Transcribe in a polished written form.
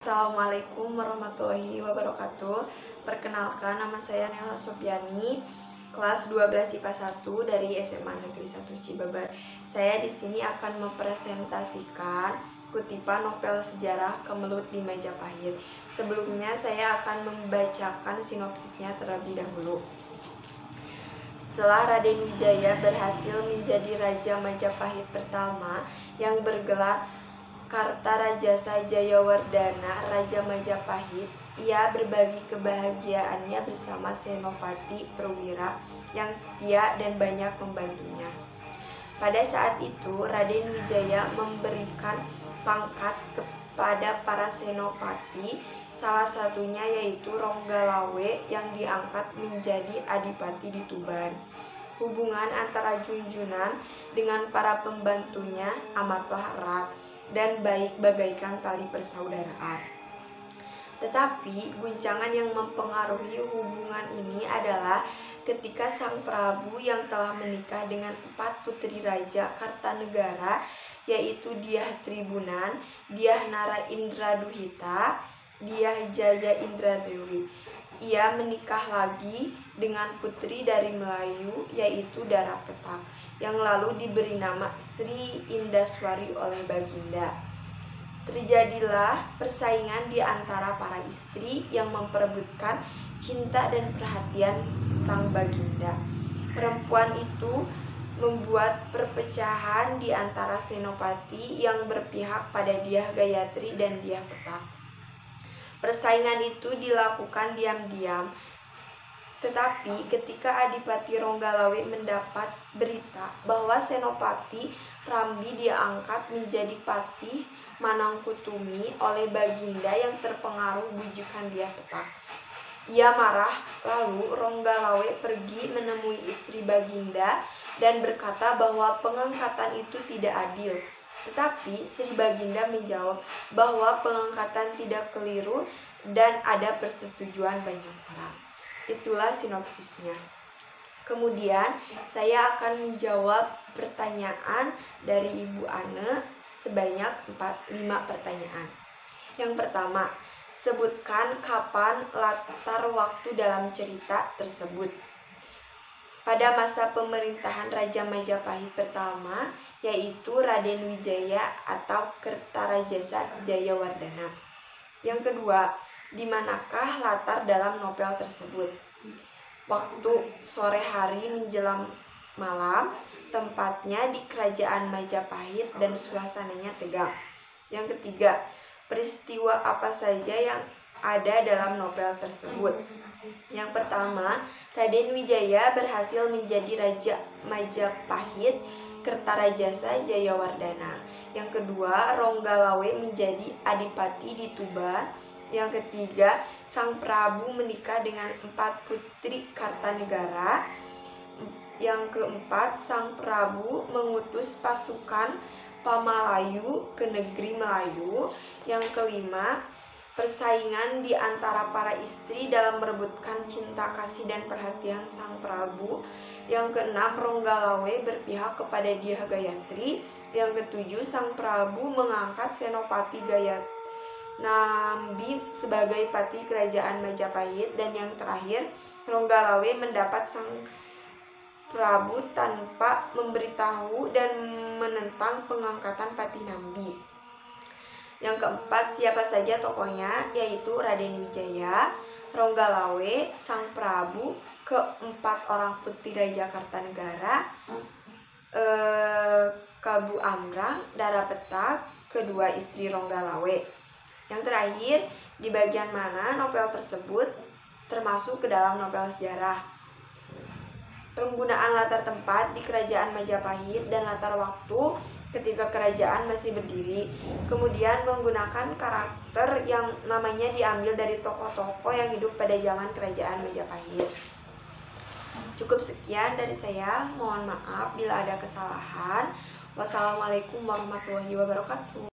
Assalamualaikum warahmatullahi wabarakatuh. Perkenalkan, nama saya Nela Sofiani, kelas 12 IPA 1 dari SMA Negeri 1 Cibabar. Saya di sini akan mempresentasikan kutipan novel sejarah Kemelut di Majapahit. Sebelumnya saya akan membacakan sinopsisnya terlebih dahulu. Setelah Raden Wijaya berhasil menjadi Raja Majapahit pertama yang bergelar Kartarajasa Jayawardana, Raja Majapahit, ia berbagi kebahagiaannya bersama Senopati Perwira yang setia dan banyak membantunya. Pada saat itu, Raden Wijaya memberikan pangkat kepada para senopati, salah satunya yaitu Ronggalawe yang diangkat menjadi adipati di Tuban. Hubungan antara Junjunan dengan para pembantunya amatlah erat dan baik bagaikan tali persaudaraan. Tetapi guncangan yang mempengaruhi hubungan ini adalah ketika Sang Prabu yang telah menikah dengan 4 putri Raja Kartanegara, yaitu Dyah Tribunan, Dyah Nara Indraduhita, Dyah Jaya Indradewi. Ia menikah lagi dengan putri dari Melayu, yaitu Dara Petak, yang lalu diberi nama Sri Indaswari oleh Baginda. Terjadilah persaingan di antara para istri yang memperebutkan cinta dan perhatian sang Baginda. Perempuan itu membuat perpecahan di antara senopati yang berpihak pada Dyah Gayatri dan Dyah Petak. Persaingan itu dilakukan diam-diam. Tetapi ketika Adipati Ronggalawe mendapat berita bahwa Senopati Rambi diangkat menjadi Patih Manangkutumi oleh Baginda yang terpengaruh bujukan Dyah Petak, ia marah. Lalu Ronggalawe pergi menemui istri Baginda dan berkata bahwa pengangkatan itu tidak adil. Tetapi Sri Baginda menjawab bahwa pengangkatan tidak keliru dan ada persetujuan banyak orang. Itulah sinopsisnya. Kemudian saya akan menjawab pertanyaan dari Ibu Ane sebanyak 5 pertanyaan. Yang pertama, sebutkan kapan latar waktu dalam cerita tersebut. Pada masa pemerintahan Raja Majapahit pertama, yaitu Raden Wijaya atau Kertarajasa Jayawardana. Yang kedua, di manakah latar dalam novel tersebut? Waktu sore hari menjelang malam, tempatnya di Kerajaan Majapahit dan suasananya tegang. Yang ketiga, peristiwa apa saja yang ada dalam novel tersebut? Yang pertama, Raden Wijaya berhasil menjadi Raja Majapahit Kertarajasa Jayawardana. Yang kedua, Ronggalawe menjadi adipati di Tuban. Yang ketiga, Sang Prabu menikah dengan 4 putri Kartanegara. Yang keempat, Sang Prabu mengutus pasukan Pamalayu ke negeri Melayu. Yang kelima, persaingan di antara para istri dalam merebutkan cinta kasih dan perhatian Sang Prabu. Yang keenam, Ronggalawe berpihak kepada Dyah Gayatri. Yang ketujuh, Sang Prabu mengangkat Senopati Gayatri Nambi sebagai patih kerajaan Majapahit. Dan yang terakhir, Ronggalawe mendapat Sang Prabu tanpa memberitahu dan menentang pengangkatan Patih Nambi. Yang keempat, siapa saja tokohnya? Yaitu Raden Wijaya, Ronggalawe, Sang Prabu, keempat orang putri Raja Kartanegara, Kabu Amrang, Dara Petak, kedua istri Ronggalawe. Yang terakhir, di bagian mana novel tersebut termasuk ke dalam novel sejarah? Penggunaan latar tempat di Kerajaan Majapahit dan latar waktu ketika kerajaan masih berdiri. Kemudian menggunakan karakter yang namanya diambil dari tokoh-tokoh yang hidup pada zaman Kerajaan Majapahit. Cukup sekian dari saya. Mohon maaf bila ada kesalahan. Wassalamualaikum warahmatullahi wabarakatuh.